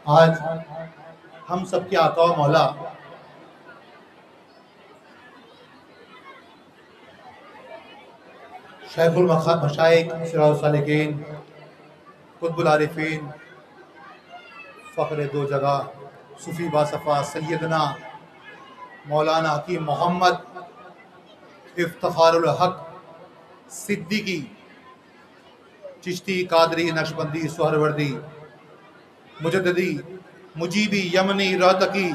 آج ہم سب کے آقا و مولا شیخ المشائخ سراج السالکین قطب العارفین فخر دو جگہ صوفی باصفا سیدنا مولانا حکیم محمد افتخار الحق صدیقی چشتی قادری نقشبندی سہروردی مجددی مجیبی یمنی روہتکی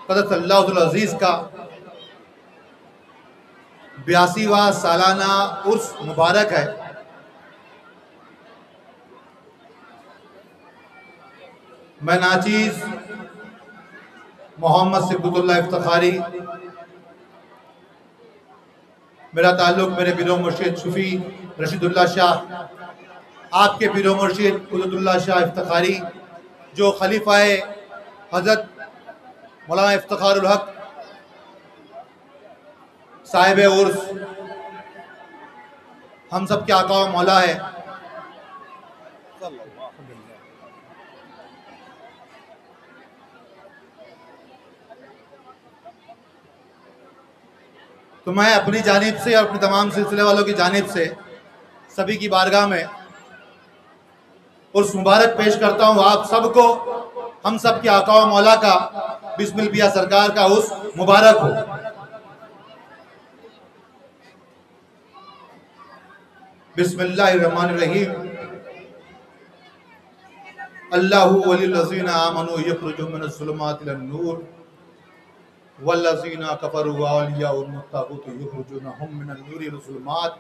قدس اللہ العزیز کا 82واں سالانہ عرس مبارک ہے۔ میں ناچیز محمد صبغت اللہ افتخاری، میرا تعلق میرے پیر و مرشد صوفی رشید اللہ شاہ، آپ کے پیر و مرشد قدرت اللہ شاہ افتخاری جو خلیفہ حضرت مولانا افتخار الحق صاحب عرس ہم سب کے آقا و مولا ہے۔ تو میں اپنی جانب سے اور اپنے تمام سلسلے والوں کی جانب سے سبھی کی بارگاہ میں عرس مبارک پیش کرتا ہوں آپ سب کو، ہم سب کے آقا و مولا کا بسم الانبیاء سرکار کا عرس مبارک ہو۔ بسم اللہ الرحمن الرحیم۔ اللہ ولی الذین آمنوا یخرجون من الظلمات الی النور والذین کفروا اولیاءهم الطاغوت یخرجونهم من النور الی الظلمات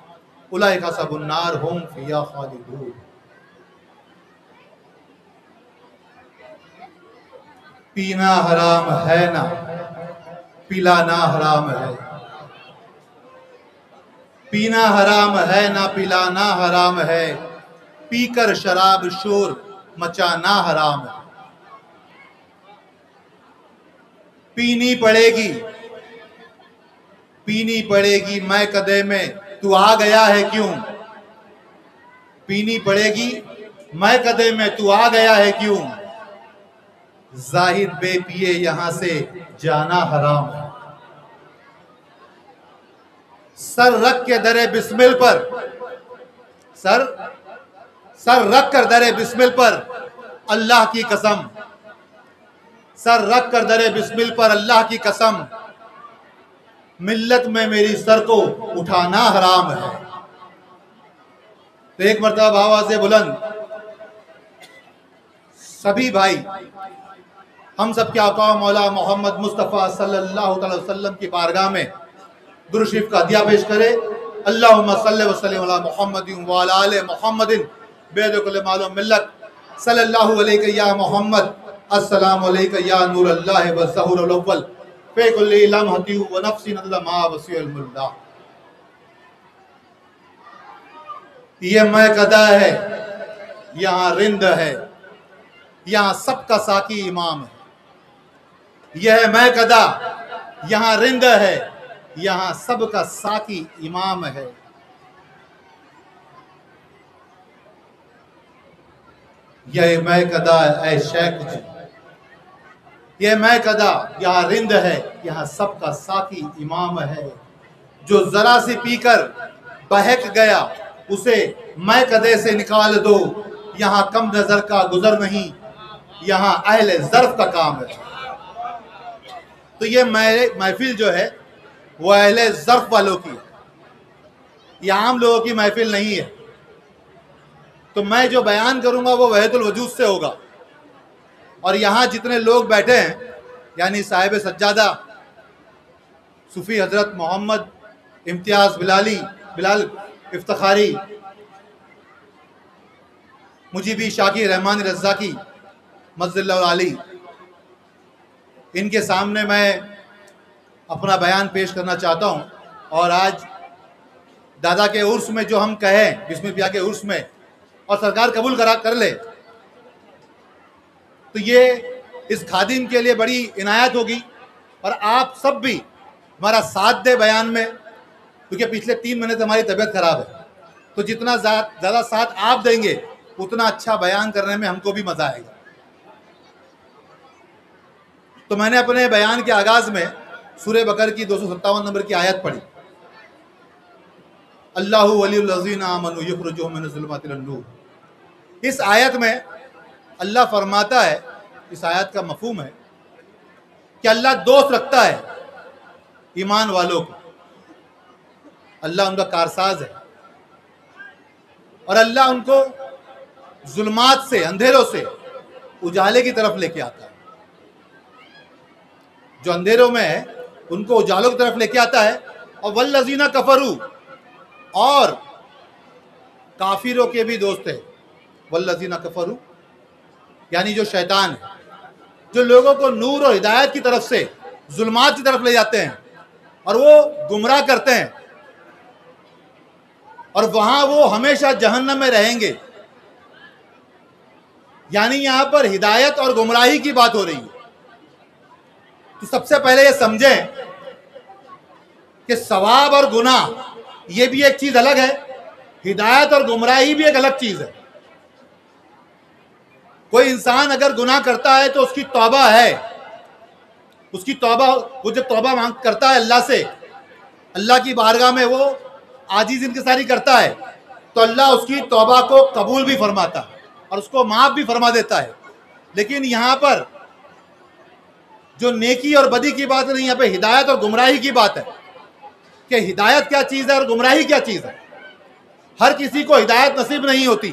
اولئک اصحاب النار هم فیہا خالدون۔ پینا حرام ہے نا پلانا حرام ہے، پینا حرام ہے نہ پلانا حرام ہے، پی کر شراب شور مچانا حرام ہے۔ پینی پڑے گی میں قدے میں تو آ گیا ہے کیوں، پینی پڑے گی میں قدے میں تو آ گیا ہے کیوں، زاہد بے پیے یہاں سے جانا حرام ہے۔ سر رکھ کے در بسمل پر سر رکھ کر در بسمل پر اللہ کی قسم، سر رکھ کر در بسمل پر اللہ کی قسم، ملت میں میری سر کو اٹھانا حرام ہے۔ تو ایک مرتبہ آواز بلند سبھی بھائی ہم سب کے آقا و مولا محمد مصطفیٰ صلی اللہ علیہ وسلم کی بارگاہ میں درود شریف کا عطیہ پیش کرے۔ اللہم صلی وسلم علی محمد وعلی آل محمد بید کل مال و ملت، صلی اللہ علیہ یا محمد، السلام علیکہ یا نور اللہ والظہور الاول، فی کل لمحۃ ونفس عدد ما وسع علم اللہ۔ یہ میں قدا ہے، یہاں رند ہے، یہاں سب کا ساقی امام ہے۔ یہ ہے میں قدا، یہاں رند ہے، یہاں سب کا ساقی امام ہے۔ یہ میں قدا اے شیخ جی، یہ میں قدا یہاں رند ہے، یہاں سب کا ساقی امام ہے۔ جو ذرا سے پی کر بہک گیا اسے میں قدے سے نکال دو، یہاں کم نظر کا گزر نہیں، یہاں اہل ظرف کا کام ہے۔ تو یہ محفل جو ہے وہ اہل ظرف والوں کی ہے، یہ عام لوگوں کی محفل نہیں ہے۔ تو میں جو بیان کروں گا وہ وحدت الوجود سے ہوگا، اور یہاں جتنے لوگ بیٹھے ہیں یعنی صاحب سجادہ صوفی حضرت محمد امتیاز بلال افتخاری، مجیبی شاکی رحمان رزاقی مجد اللہ علی، ان کے سامنے میں اپنا بیان پیش کرنا چاہتا ہوں۔ اور آج دادا کے عرس میں جو ہم کہیں بسم الانبیاء کے عرس میں، اور سرکار قبول کر لے، تو یہ اس خادم کے لیے بڑی عنایت ہوگی۔ اور آپ سب بھی ہمارا ساتھ دے بیان میں، کیونکہ پچھلے 3 مہینے سے ہماری طبیعت خراب ہے، تو جتنا زیادہ ساتھ آپ دیں گے اتنا اچھا بیان کرنے میں ہم کو بھی مزہ آئے گا. تو میں نے اپنے بیان کے آغاز میں سورہ بقرہ کی 257 نمبر کی آیت پڑھی. اللہ ولی الذین آمنوا یخرجہم من الظلمات الی النور. اس آیت میں اللہ فرماتا ہے، اس آیت کا مفہوم ہے کہ اللہ دوست رکھتا ہے ایمان والوں کو. اللہ ان کا کارساز ہے اور اللہ ان کو ظلمات سے، اندھیروں سے اجالے کی طرف لے کے آتا ہے. جو اندھیروں میں ہے ان کو اجالوں کی طرف لے کے آتا ہے. اور والذین کفروا، اور کافروں کے بھی دوست ہے. والذین کفروا یعنی جو شیطان ہے، جو لوگوں کو نور اور ہدایت کی طرف سے ظلمات کی طرف لے جاتے ہیں اور وہ گمراہ کرتے ہیں، اور وہاں وہ ہمیشہ جہنم میں رہیں گے. یعنی یہاں پر ہدایت اور گمراہی کی بات ہو رہی ہے. تو سب سے پہلے یہ سمجھیں کہ ثواب اور گناہ یہ بھی ایک چیز الگ ہے، ہدایت اور گمراہی بھی ایک الگ چیز ہے. کوئی انسان اگر گناہ کرتا ہے تو اس کی توبہ ہے، اس کی توبہ، وہ جب توبہ کرتا ہے اللہ سے، اللہ کی بارگاہ میں وہ عاجز انکساری کرتا ہے، تو اللہ اس کی توبہ کو قبول بھی فرماتا ہے اور اس کو معاف بھی فرما دیتا ہے. لیکن یہاں پر جو نیکی اور بدی کی بات نہیں، یہاں پہ ہدایت اور گمراہی کی بات ہے کہ ہدایت کیا چیز ہے اور گمراہی کیا چیز ہے. ہر کسی کو ہدایت نصیب نہیں ہوتی،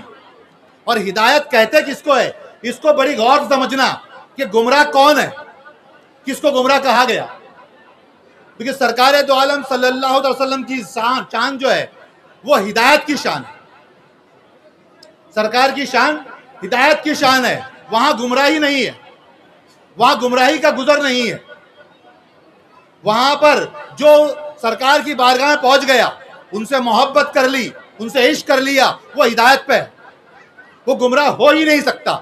اور ہدایت کہتے کس کو ہے، اس کو بڑی غور سے سمجھنا کہ گمراہ کون ہے، کس کو گمراہ کہا گیا. کیونکہ سرکار دو عالم صلی اللہ علیہ وسلم کی شان جو ہے وہ ہدایت کی شان ہے. سرکار کی شان ہدایت کی شان ہے. وہاں گمراہی نہیں ہے، وہاں گمراہی کا گزر نہیں ہے. وہاں پر جو سرکار کی بارگاہ میں پہنچ گیا، ان سے محبت کر لی، ان سے عشق کر لیا، وہ ہدایت پہ ہے، وہ گمراہ ہو ہی نہیں سکتا.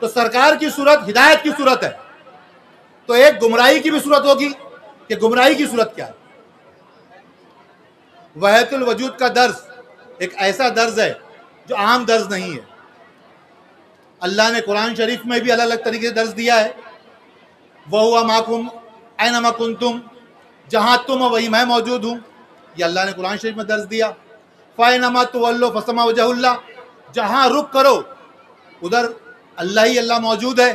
تو سرکار کی صورت ہدایت کی صورت ہے، تو ایک گمراہی کی بھی صورت ہوگی کہ گمراہی کی صورت کیا ہے. وحدت الوجود کا درس ایک ایسا درس ہے جو عام درس نہیں ہے. اللہ نے قرآن شریف میں بھی الگ الگ طریقے سے درس دیا ہے. وَهُوَ مَعَكُمْ أَيْنَمَا كُنْتُمْ، جہاں تم ہو وہی میں موجود ہوں، یہ اللہ نے قرآن شریف میں درس دیا. فَأَيْنَمَا تُوَلُّوا فَثَمَّ وَجْهُ اللَّهِ، جہاں رخ کرو ادھر اللہ ہی اللہ موجود ہے.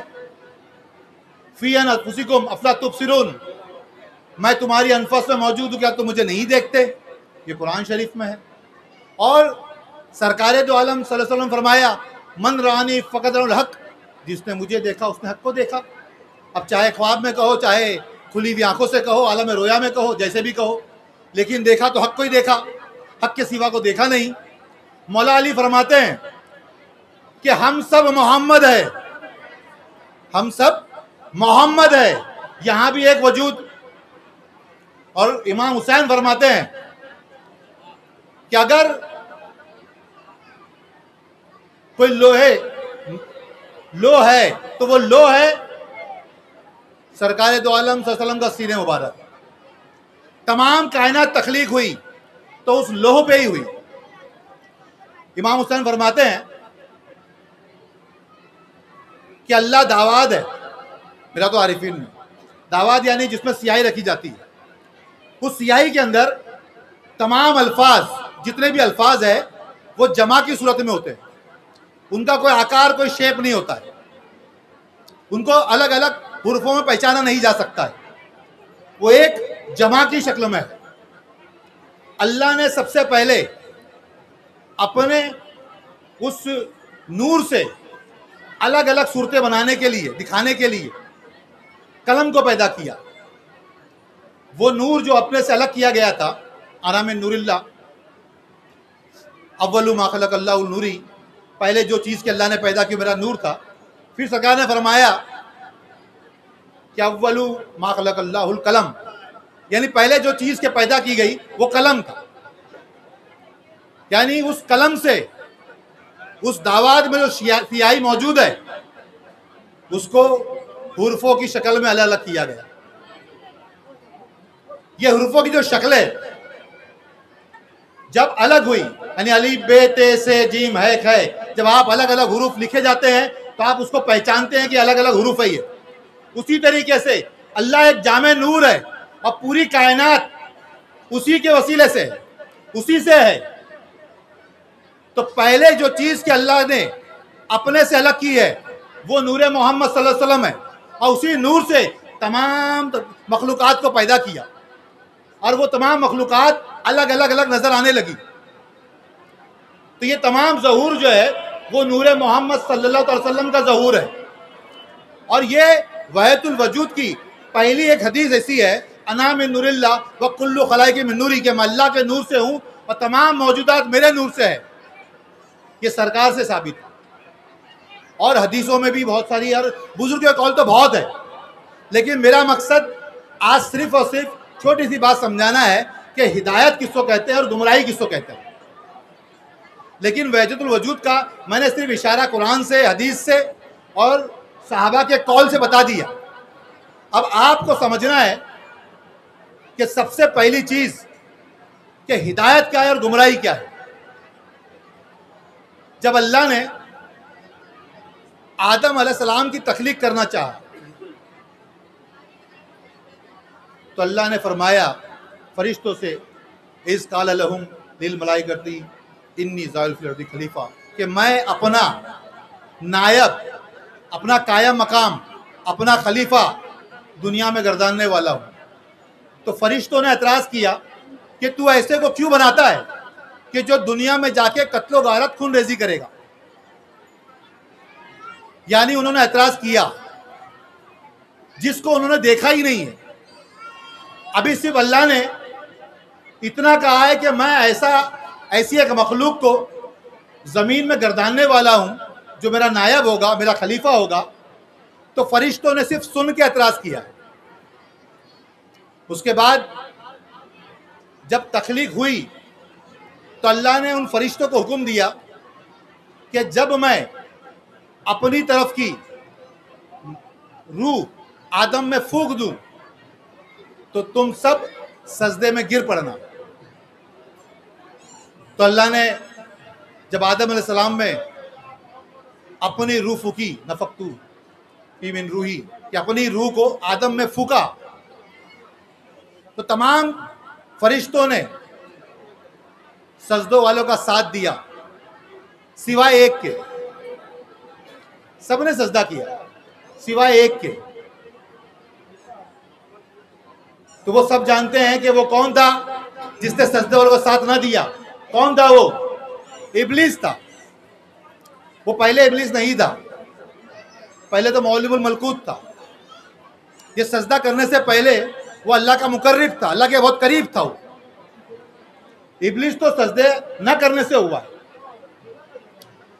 فِي أَنفُسِكُمْ أَفَلَا تُبْصِرُونَ، میں تمہاری انفس میں موجود ہوں، کیا تم مجھے نہیں دیکھتے؟ یہ قرآن شریف میں ہے. اور سرکار دو عالم صلی اللہ علیہ وسلم فرمایا، من رانی فقط الحق، جس نے مجھے دیکھا اس نے حق کو دیکھا. اب چاہے خواب میں کہو، چاہے کھلی ہوئی آنکھوں سے کہو، عالم رویا میں کہو، جیسے بھی کہو، لیکن دیکھا تو حق کو ہی دیکھا، حق کے سوا کو دیکھا نہیں. مولا علی فرماتے ہیں کہ ہم سب محمد ہے، ہم سب محمد ہے. یہاں بھی ایک وجود. اور امام حسین فرماتے ہیں کہ اگر کوئی لو ہے تو وہ لو ہے سرکار دو عالم صلی اللہ علیہ وسلم کا سینے مبارک. تمام کائنات تخلیق ہوئی تو اس لوہ پہ ہی ہوئی. امام حسین فرماتے ہیں کہ اللہ داواد ہے، میرا تو عارفین میں داواد یعنی جس میں سیاہی رکھی جاتی ہے، اس سیاہی کے اندر تمام الفاظ، جتنے بھی الفاظ ہیں وہ جمع کی صورت میں ہوتے ہیں. ان کا کوئی آکار، کوئی شیپ نہیں ہوتا ہے، ان کو الگ الگ حروفوں میں پہچانا نہیں جا سکتا ہے، وہ ایک جمع کی شکل میں ہے. اللہ نے سب سے پہلے اپنے اس نور سے الگ الگ صورتیں بنانے کے لیے، دکھانے کے لیے قلم کو پیدا کیا. وہ نور جو اپنے سے الگ کیا گیا تھا، آرام نور اللہ، اول ما خلق اللہ النوری، پہلے جو چیز کہ اللہ نے پیدا کی میرا نور تھا. پھر سرکار نے فرمایا کہ اول ما خلق اللہ القلم، یعنی پہلے جو چیز کے پیدا کی گئی وہ قلم تھا. یعنی اس قلم سے اس داواد میں جو سیاہی موجود ہے اس کو حروفوں کی شکل میں الگ الگ کیا گیا. یہ حروفوں کی جو شکلیں جب الگ ہوئی، یعنی الف بے تے سے جیم ہے کھے، جب آپ الگ الگ حروف لکھے جاتے ہیں تو آپ اس کو پہچانتے ہیں کہ الگ الگ حروف ہے یہ. اسی طریقے سے اللہ ایک جامع نور ہے اور پوری کائنات اسی کے وسیلے سے ہے, اسی سے ہے. تو پہلے جو چیز کہ اللہ نے اپنے سے الگ کی ہے وہ نور محمد صلی اللہ علیہ وسلم ہے, اور اسی نور سے تمام مخلوقات کو پیدا کیا, اور وہ تمام مخلوقات الگ الگ الگ نظر آنے لگی. تو یہ تمام ظہور جو ہے وہ نور محمد صلی اللہ علیہ وسلم کا ظہور ہے. اور یہ وحدت الوجود کی پہلی ایک حدیث ایسی ہے, انا من نور اللہ و کل خلائق من نوری, کہ میں اللہ کے نور سے ہوں اور تمام موجودات میرے نور سے ہے. یہ سرکار سے ثابت ہے. اور حدیثوں میں بھی بہت ساری, اور بزرگ کے قول تو بہت ہے, لیکن میرا مقصد آج صرف اور صرف چھوٹی سی بات سمجھانا ہے کہ ہدایت کس کو کہتے ہیں اور گمراہی کس کو کہتے ہیں. لیکن وحدت الوجود کا میں نے صرف اشارہ قرآن سے, حدیث سے اور صحابہ کے قول سے بتا دیا. اب آپ کو سمجھنا ہے کہ سب سے پہلی چیز کہ ہدایت کیا ہے اور گمراہی کیا ہے. جب اللہ نے آدم علیہ السلام کی تخلیق کرنا چاہا تو اللہ نے فرمایا فرشتوں سے, اذ قال لهم للملائکۃ انی جاعل فی الارض خلیفہ, کہ میں اپنا نائب, اپنا قائم مقام, اپنا خلیفہ دنیا میں گرداننے والا ہوں. تو فرشتوں نے اعتراض کیا کہ تو ایسے کو کیوں بناتا ہے کہ جو دنیا میں جا کے قتل و غارت, خون ریزی کرے گا. یعنی انہوں نے اعتراض کیا جس کو انہوں نے دیکھا ہی نہیں ہے. ابھی صرف اللہ نے اتنا کہا ہے کہ میں ایسی ایک مخلوق کو زمین میں گرداننے والا ہوں جو میرا نائب ہوگا, میرا خلیفہ ہوگا. تو فرشتوں نے صرف سن کے اعتراض کیا. اس کے بعد جب تخلیق ہوئی تو اللہ نے ان فرشتوں کو حکم دیا کہ جب میں اپنی طرف کی روح آدم میں پھونک دوں تو تم سب سجدے میں گر پڑنا. تو اللہ نے جب آدم علیہ السلام میں اپنی روح پھونکی, نفختو فی من روحی, کہ اپنی روح کو آدم میں پھونکا, تو تمام فرشتوں نے سجدوں والوں کا ساتھ دیا سوائے ایک کے. سب نے سجدہ کیا سوائے ایک کے. تو وہ سب جانتے ہیں کہ وہ کون تھا جس نے سجدے والوں کا ساتھ نہ دیا. کون تھا وہ؟ ابلیس تھا. وہ پہلے ابلیس نہیں تھا, پہلے تو مولب الملکوت تھا. یہ سجدہ کرنے سے پہلے وہ اللہ کا مقرب تھا, اللہ کے بہت قریب تھا. وہ ابلیس تو سجدے نہ کرنے سے ہوا.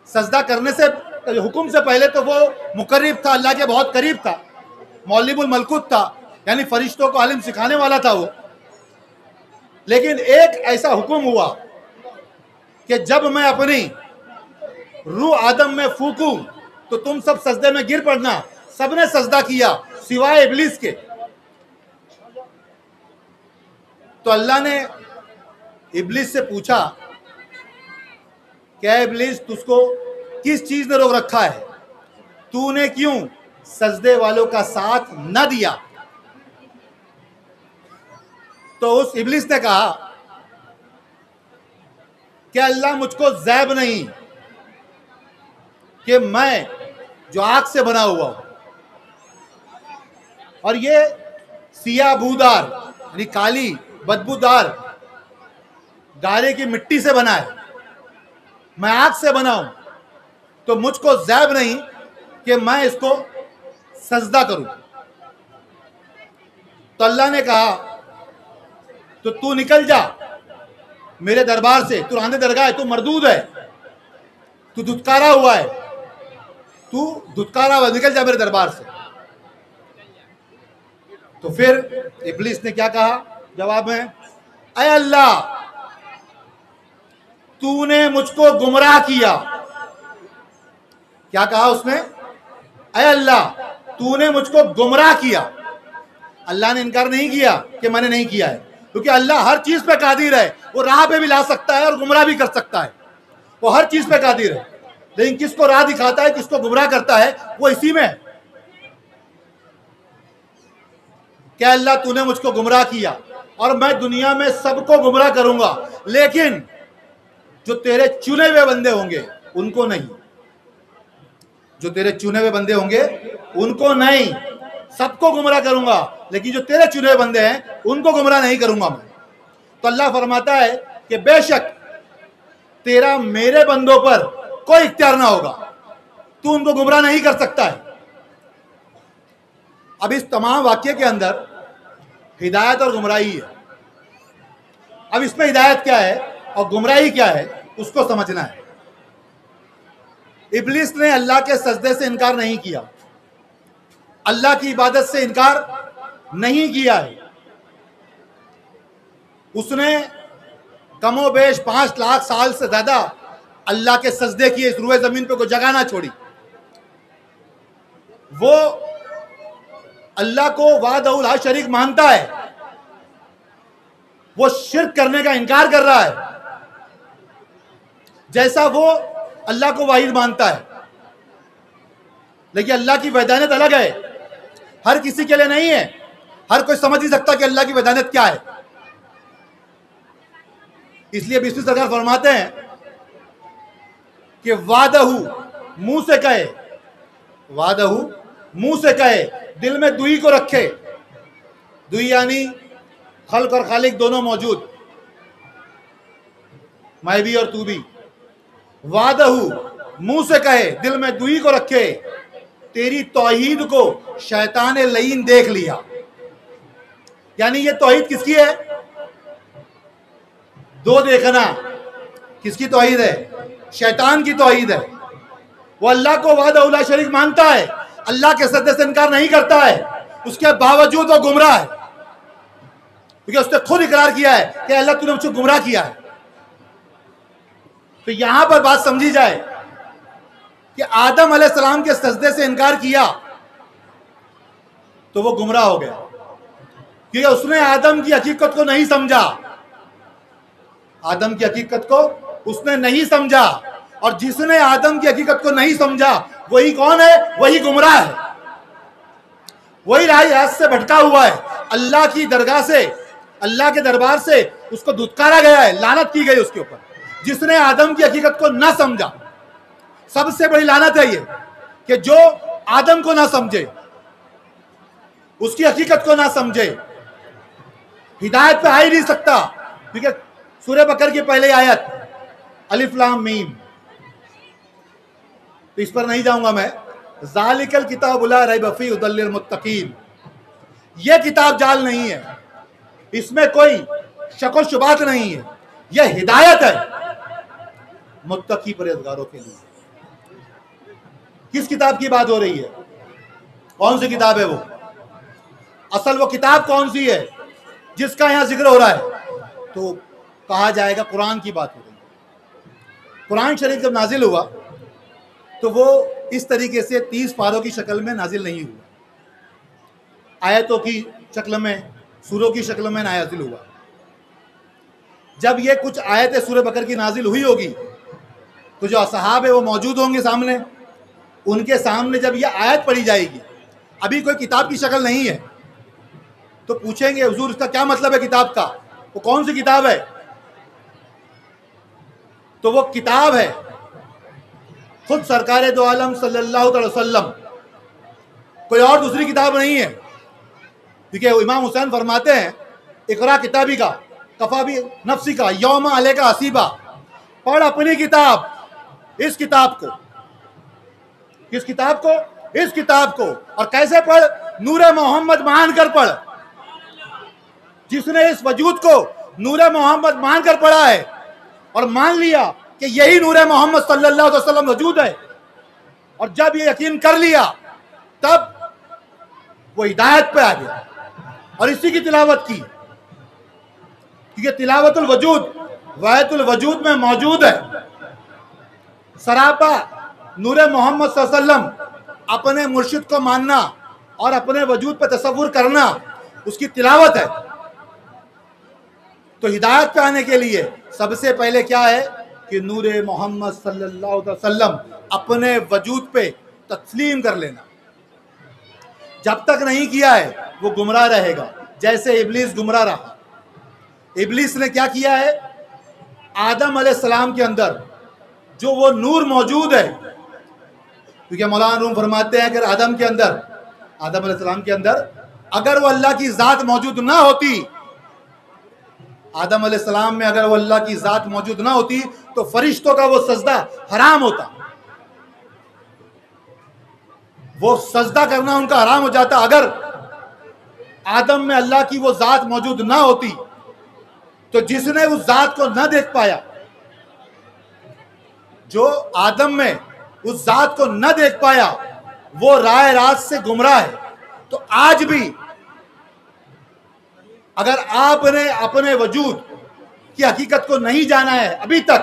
سجدہ کرنے سے حکم سے پہلے تو وہ مقرب تھا, اللہ کے بہت قریب تھا, مولب الملکوت تھا, یعنی فرشتوں کو علم سکھانے والا تھا وہ. لیکن ایک ایسا حکم ہوا کہ جب میں اپنی روح آدم میں پھونکوں تو تم سب سجدے میں گر پڑنا. سب نے سجدہ کیا سوائے ابلیس کے. تو اللہ نے ابلیس سے پوچھا کہ اے ابلیس, تجھ کو کس چیز نے روک رکھا ہے, تو نے کیوں سجدے والوں کا ساتھ نہ دیا؟ تو اس ابلیس نے کہا کہ اللہ, مجھ کو زیب نہیں کہ میں جو آگ سے بنا ہوا ہوں, اور یہ سیاہ بودار یعنی کالی بدبودار گارے کی مٹی سے بنا ہے, میں آگ سے بنا ہوں, تو مجھ کو زیب نہیں کہ میں اس کو سجدہ کروں. تو اللہ نے کہا تو نکل جا میرے دربار سے, تو راندے درگاہ ہے, تو مردود ہے, تو دھتکارا ہوا ہے, نکل جا میرے دربار سے. تو پھر ابلیس نے کیا کہا جواب میں, اے اللہ, تو نے مجھ کو گمراہ کیا. کیا کہا اس نے؟ اے اللہ, تو نے مجھ کو گمراہ کیا. اللہ نے انکار نہیں کیا کہ میں نے نہیں کیا ہے, کیونکہ اللہ ہر چیز پہ قادر ہے. وہ راہ پہ بھی لا سکتا ہے اور گمراہ بھی کر سکتا ہے, وہ ہر چیز پہ قادر ہے. لیکن کس کو راہ دکھاتا ہے, کس کو گمراہ کرتا ہے, وہ اسی میں ہے. کہ اللہ تو نے مجھ کو گمراہ کیا اور میں دنیا میں سب کو گمراہ کروں گا, لیکن جو تیرے چنے ہوئے بندے ہوں گے ان کو نہیں. جو تیرے چنے ہوئے بندے ہوں گے ان کو نہیں. سب کو گمراہ کروں گا لیکن جو تیرے چنے ہوئے بندے ہیں ان کو گمراہ نہیں کروں گا میں. تو اللہ فرماتا ہے کہ بے شک تیرا میرے بندوں پر کوئی اختیار نہ ہوگا, تو ان کو گمراہ نہیں کر سکتا ہے. اب اس تمام واقعے کے اندر ہدایت اور گمراہی ہے. اب اس میں ہدایت کیا ہے اور گمراہی کیا ہے اس کو سمجھنا ہے. ابلیس نے اللہ کے سجدے سے انکار نہیں کیا, اللہ کی عبادت سے انکار نہیں کیا ہے. اس نے کم و بیش 5 لاکھ سال سے زیادہ اللہ کے سجدے کیے, اس روئے زمین پہ کوئی جگہ نہ چھوڑی. وہ اللہ کو وحدہ لا شریک مانتا ہے, وہ شرک کرنے کا انکار کر رہا ہے, جیسا وہ اللہ کو واحد مانتا ہے. لیکن اللہ کی وحدانیت الگ ہے, ہر کسی کے لیے نہیں ہے. ہر کوئی سمجھ نہیں سکتا کہ اللہ کی وحدانیت کیا ہے. اس لیے بسم سرکار فرماتے ہیں کہ وعدہ منہ سے کہے, وعدہ منہ سے کہے, دل میں دوئی کو رکھے. دوئی یعنی خلق اور خالق دونوں موجود, میں بھی اور تو بھی. وعدہ منہ سے کہے, دل میں دوئی کو رکھے, تیری توحید کو شیطان لعین دیکھ لیا. یعنی یہ توحید کس کی ہے؟ دو دیکھنا. کس کی توحید ہے؟ شیطان کی توحید ہے. وہ اللہ کو وحدہ لا شریک مانتا ہے, اللہ کے سجدے سے انکار نہیں کرتا ہے, اس کے باوجود وہ گمراہ ہے, کیونکہ اس نے خود اقرار کیا ہے کہ اللہ تو نے مجھ کو گمراہ کیا ہے. تو یہاں پر بات سمجھی جائے کہ آدم علیہ السلام کے سجدے سے انکار کیا تو وہ گمراہ ہو گیا, کیونکہ اس نے آدم کی حقیقت کو نہیں سمجھا. آدم کی حقیقت کو اس نے نہیں سمجھا, اور جس نے آدم کی حقیقت کو نہیں سمجھا وہی کون ہے؟ وہی گمراہ ہے, وہی راست سے بھٹکا ہوا ہے. اللہ کی درگاہ سے, اللہ کے دربار سے اس کو دھتکارا گیا ہے, لعنت کی گئی اس کے اوپر, جس نے آدم کی حقیقت کو نہ سمجھا. سب سے بڑی لعنت ہے یہ کہ جو آدم کو نہ سمجھے, اس کی حقیقت کو نہ سمجھے, ہدایت پہ آ ہی نہیں سکتا. کیونکہ سورہ بقرہ کی پہلی آیت الف لام میم, تو اس پر نہیں جاؤں گا میں. ذالک الکتاب لا ریب فیہ ھدی للمتقین, یہ کتاب جعل نہیں ہے, اس میں کوئی شک و شبہات نہیں ہے, یہ ہدایت ہے متقی پرہیزگاروں کے لیے. کس کتاب کی بات ہو رہی ہے؟ کون سی کتاب ہے وہ؟ اصل وہ کتاب کون سی ہے جس کا یہاں ذکر ہو رہا ہے؟ تو کہا جائے گا قرآن کی بات ہو رہی ہے. قرآن شریف جب نازل ہوا تو وہ اس طریقے سے 30 پاروں کی شکل میں نازل نہیں ہوا, آیتوں کی شکل میں, سوروں کی شکل میں نازل ہوا. جب یہ کچھ آیتیں سورہ بقرہ کی نازل ہوئی ہوگی تو جو اصحاب ہے وہ موجود ہوں گے سامنے, ان کے سامنے جب یہ آیت پڑھی جائے گی, ابھی کوئی کتاب کی شکل نہیں ہے, تو پوچھیں گے حضور اس کا کیا مطلب ہے کتاب کا؟ وہ کون سی کتاب ہے؟ تو وہ کتاب ہے خود سرکار دو عالم صلی اللہ علیہ وسلم, کوئی اور دوسری کتاب نہیں ہے. کیونکہ امام حسین فرماتے ہیں اقرا کتابی کا کفا بھی نفسی کا یوم علیہ کا حسیبہ, پڑھ اپنی کتاب, اس کتاب کو. کس کتاب کو؟ اس کتاب کو. اور کیسے پڑھ؟ نور محمد مان کر پڑھ. جس نے اس وجود کو نور محمد مان کر پڑھا ہے اور مان لیا کہ یہی نور محمد صلی اللہ علیہ وسلم وجود ہے, اور جب یہ یقین کر لیا تب وہ ہدایت پہ آ گیا اور اسی کی تلاوت کی. کیونکہ تلاوت الوجود وحدت الوجود میں موجود ہے. سراپا نور محمد صلی اللہ علیہ وسلم اپنے مرشد کو ماننا اور اپنے وجود پہ تصور کرنا اس کی تلاوت ہے. تو ہدایت پہ آنے کے لیے سب سے پہلے کیا ہے؟ کہ نور محمد صلی اللہ علیہ وسلم اپنے وجود پہ تسلیم کر لینا. جب تک نہیں کیا ہے وہ گمراہ رہے گا، جیسے ابلیس گمراہ رہا. ابلیس نے کیا کیا ہے؟ آدم علیہ السلام کے اندر جو وہ نور موجود ہے، کیونکہ مولانا روم فرماتے ہیں کہ آدم علیہ السلام کے اندر اگر وہ اللہ کی ذات موجود نہ ہوتی، آدم علیہ السلام میں اگر وہ اللہ کی ذات موجود نہ ہوتی تو فرشتوں کا وہ سجدہ حرام ہوتا، وہ سجدہ کرنا ان کا حرام ہو جاتا. اگر آدم میں اللہ کی وہ ذات موجود نہ ہوتی تو جس نے اس ذات کو نہ دیکھ پایا، جو آدم میں اس ذات کو نہ دیکھ پایا، وہ راہ راست سے گمراہ ہے. تو آج بھی اگر آپ نے اپنے وجود کی حقیقت کو نہیں جانا ہے ابھی تک،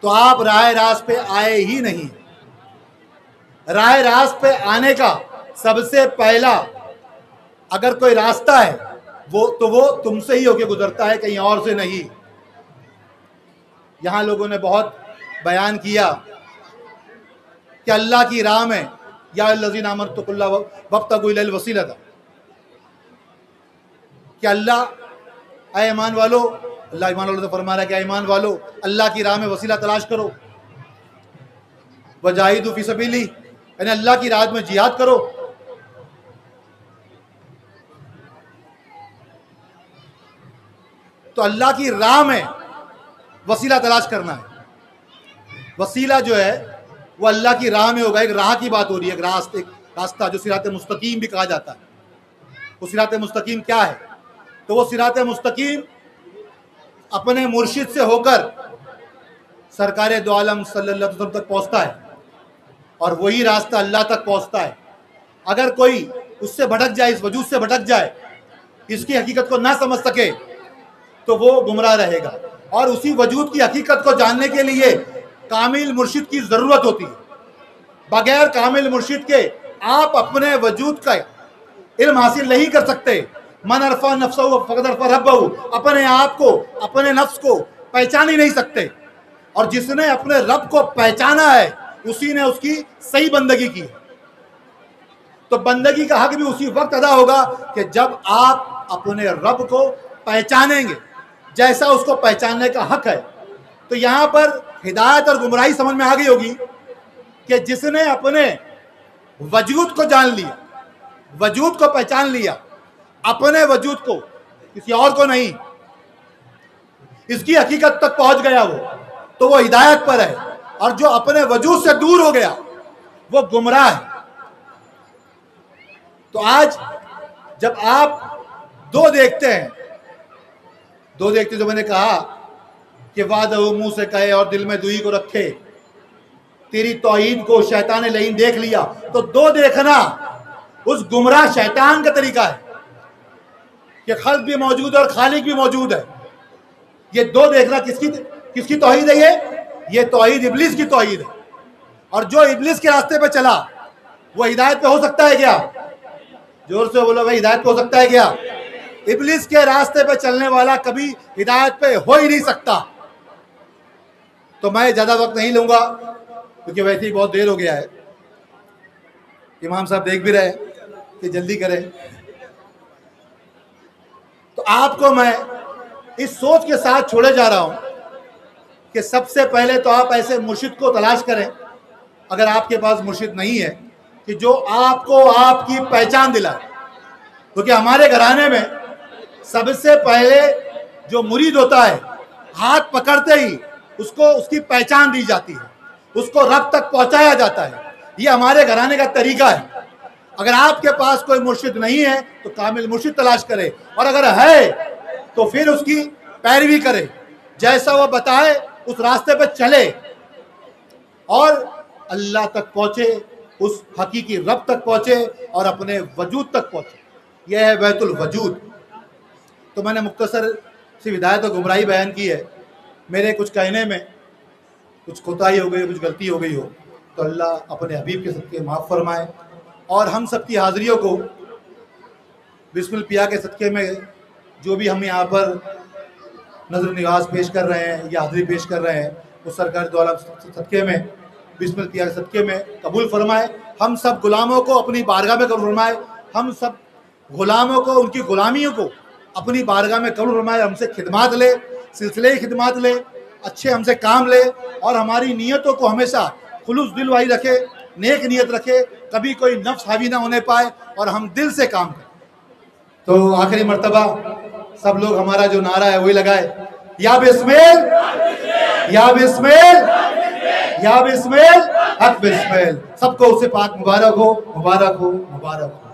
تو آپ راہ راست پہ آئے ہی نہیں. راہ راست پہ آنے کا سب سے پہلا اگر کوئی راستہ ہے تو وہ تم سے ہی ہو کے گزرتا ہے، کہیں اور سے نہیں. یہاں لوگوں نے بہت بیان کیا کہ اللہ کی راہ میں یا الذین آمنوا اتقوا اللہ وابتغوا الیہ الوسیلہ، کہ اللہ اے ایمان والو، اللہ ایمان والوں سے فرما رہا ہے کہ اے ایمان والو اللہ کی راہ میں وسیلہ تلاش کرو، وجاہدوا فی سبیلہ، یعنی اللہ کی راہ میں جہاد کرو. تو اللہ کی راہ میں وسیلہ تلاش کرنا ہے. وسیلہ جو ہے وہ اللہ کی راہ میں ہوگا. ایک راہ کی بات ہو رہی ہے، ایک راستہ جو صراط مستقیم بھی کہا جاتا ہے. وہ صراط مستقیم کیا ہے؟ تو وہ صراط مستقیم اپنے مرشد سے ہو کر سرکار دو عالم صلی اللہ علیہ وسلم تک پہنچتا ہے، اور وہی راستہ اللہ تک پہنچتا ہے. اگر کوئی اس سے بھٹک جائے، اس وجود سے بھٹک جائے، اس کی حقیقت کو نہ سمجھ سکے، تو وہ گمراہ رہے گا. اور اسی وجود کی حقیقت کو جاننے کے لیے کامل مرشد کی ضرورت ہوتی ہے. بغیر کامل مرشد کے آپ اپنے وجود کا علم حاصل نہیں کر سکتے. من عرف نفسہ فقد عرف ربہ، اپنے آپ کو، اپنے نفس کو پہچان ہی نہیں سکتے. اور جس نے اپنے رب کو پہچانا ہے اسی نے اس کی صحیح بندگی کی. تو بندگی کا حق بھی اسی وقت ادا ہوگا کہ جب آپ اپنے رب کو پہچانیں گے جیسا اس کو پہچاننے کا حق ہے. تو یہاں پر ہدایت اور گمراہی سمجھ میں آ گئی ہوگی کہ جس نے اپنے وجود کو جان لیا، وجود کو پہچان لیا، اپنے وجود کو، کسی اور کو نہیں، اس کی حقیقت تک پہنچ گیا تو وہ ہدایت پر ہے. اور جو اپنے وجود سے دور ہو گیا وہ گمراہ ہے. تو آج جب آپ دو دیکھتے ہیں جو میں نے کہا کہ وعدہ منہ سے کہے اور دل میں دوئی کو رکھے، تیری توحید کو شیطان لعین دیکھ لیا، تو دو دیکھنا اس گمراہ شیطان کا طریقہ ہے کہ خلق بھی موجود ہے اور خالق بھی موجود ہے. یہ دو دیکھنا کس کی توحید ہے؟ یہ توحید ابلیس کی توحید ہے. اور جو ابلیس کے راستے پہ چلا وہ ہدایت پہ ہو سکتا ہے کیا؟ زور سے بولو بھائی، ہدایت پہ ہو سکتا ہے کیا؟ ابلیس کے راستے پہ چلنے والا کبھی ہدایت پہ ہو ہی نہیں سکتا. تو میں زیادہ وقت نہیں لوں گا کیونکہ ویسے ہی بہت دیر ہو گیا ہے. امام صاحب دیکھ بھی رہے کہ جلدی کریں. تو آپ کو میں اس سوچ کے ساتھ چھوڑے جا رہا ہوں کہ سب سے پہلے تو آپ ایسے مرشد کو تلاش کریں، اگر آپ کے پاس مرشد نہیں ہے، کہ جو آپ کو آپ کی پہچان دلائے. کیونکہ ہمارے گھرانے میں سب سے پہلے جو مرید ہوتا ہے، ہاتھ پکڑتے ہی اس کو اس کی پہچان دی جاتی ہے، اس کو رب تک پہنچایا جاتا ہے. یہ ہمارے گھرانے کا طریقہ ہے. اگر آپ کے پاس کوئی مرشد نہیں ہے تو کامل مرشد تلاش کرے، اور اگر ہے تو پھر اس کی پیروی کرے، جیسا وہ بتائے اس راستے پہ چلے اور اللہ تک پہنچے، اس حقیقی رب تک پہنچے اور اپنے وجود تک پہنچے. یہ ہے بیت الوجود. تو میں نے مختصر سی ہدایت و گمراہی بیان کی ہے. میرے کچھ کہنے میں کچھ کوتاہی ہو گئی، کچھ غلطی ہو گئی ہو تو اللہ اپنے حبیب کے صدقے معاف فرمائے، اور ہم سب کی حاضریوں کو بسم الپیا کے صدقے میں جو بھی ہم یہاں پر نظر نیاز پیش کر رہے ہیں یا حاضری پیش کر رہے ہیں، اس سرکار دو عالم صدقے میں، بسم اللہ کے صدقے میں قبول فرمائے۔ ہم سب غلاموں کو اپنی بارگاہ میں قبول فرمائے، ہم سب غلاموں کو ان کی غلامیوں کو اپنی بارگاہ میں قبول فرمائے، ہم سے خدمات لے، سلسلے خدمات لے، اچھے ہم سے کام لے، اور ہماری نیتوں کو ہمیشہ خلوص دل والی رکھے، نیک نیت رکھے، کبھی کوئی نفس حاوی نہ ہونے پائے، اور ہم دل سے کام کریں۔ تو آخری مرتبہ سب لوگ ہمارا جو نعرہ ہے وہی لگائے، یا بسمیل، یا بسمیل، یا بسمیل، حق بسمیل۔ سب کو اس سے پاک مبارک ہو، مبارک ہو، مبارک ہو۔